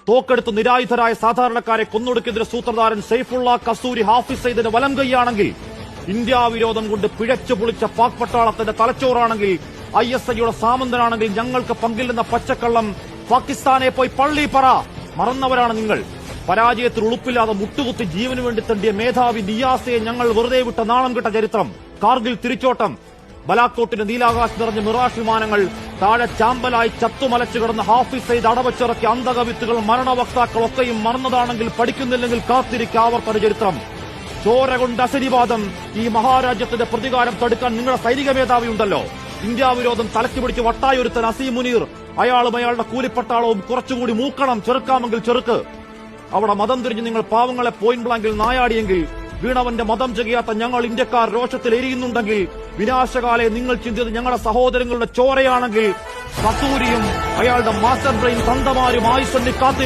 തോക്കെടുത്ത് നിരായുധരായ സാധാരണക്കാരെ കൊന്നൊടുക്കിയതിന്റെ സൂത്രധാരൻ സൈഫുള്ള കസൂരി ഹാഫിസ് സയ്യിദിന്റെ വലം കൈയാണെങ്കിൽ, ഇന്ത്യ വിരോധം കൊണ്ട് പിഴച്ചു പൊളിച്ച പാക് പട്ടാളത്തിന്റെ തലച്ചോറാണെങ്കിൽ, ISIയുടെ സാമന്തനാണെങ്കിൽ ഞങ്ങൾക്ക് പങ്കില്ലെന്ന പച്ചക്കള്ളം പാകിസ്ഥാനെ പോയി പള്ളി പറ. മറന്നവരാണ് നിങ്ങൾ. പരാജയത്തിൽ ഉളുപ്പില്ലാതെ മുട്ടുകുത്തി ജീവന് വേണ്ടി തണ്ടിയ മേധാവി നിയാസയെ ഞങ്ങൾ വെറുതെ വിട്ട നാണം കിട്ട ചരിത്രം. കാർഗിൽ തിരിച്ചോട്ടം, ബലാക്കോട്ടിന്റെ നീലാകാശം നിറഞ്ഞ മിറാഷ് വിമാനങ്ങൾ, താഴെ ചാമ്പലായി ചത്തുമലച്ചു കിടന്ന ഹാഫിസ് സയ്യിദ് അടവച്ചിറക്കിയ അന്തകവിത്തുകൾ, മരണവക്താക്കളൊക്കെയും മറന്നതാണെങ്കിൽ പഠിക്കുന്നില്ലെങ്കിൽ കാത്തിരിക്കാവർത്തന ചരിത്രം. ചോര കൊണ്ട് അശനിവാദം ഈ മഹാരാജ്യത്തിന്റെ പ്രതികാരം തടുക്കാൻ നിങ്ങളുടെ സൈനിക മേധാവി ഉണ്ടല്ലോ. ഇന്ത്യ വിരോധം തലയ്ക്ക് പിടിച്ച് വട്ടായൊരുത്തൻ അസീം മുനീർ, അയാളും അയാളുടെ കൂലിപ്പട്ടാളവും കുറച്ചുകൂടി മൂക്കണം. ചെറുക്കാമെങ്കിൽ ചെറുക്ക്. അവിടെ മതം തിരിഞ്ഞ് നിങ്ങൾ പാവങ്ങളെ പോയിന്റ് ബ്ലാങ്കിൽ നായാടിയെങ്കിൽ, വീണവന്റെ മതം ചെയ്യാത്ത ഞങ്ങൾ ഇന്ത്യക്കാർ രോഷത്തിൽ എരിയുന്നുണ്ടെങ്കിൽ, വിനാശകാലെ നിങ്ങൾ ചിന്തിച്ചത് ഞങ്ങളുടെ സഹോദരങ്ങളുടെ ചോരയാണെങ്കിൽ, കസൂരിയും അയാളുടെ മാസ്റ്റർ ബ്രെയിൻ തന്തമാരും ആയുസണ്ണി കാത്തി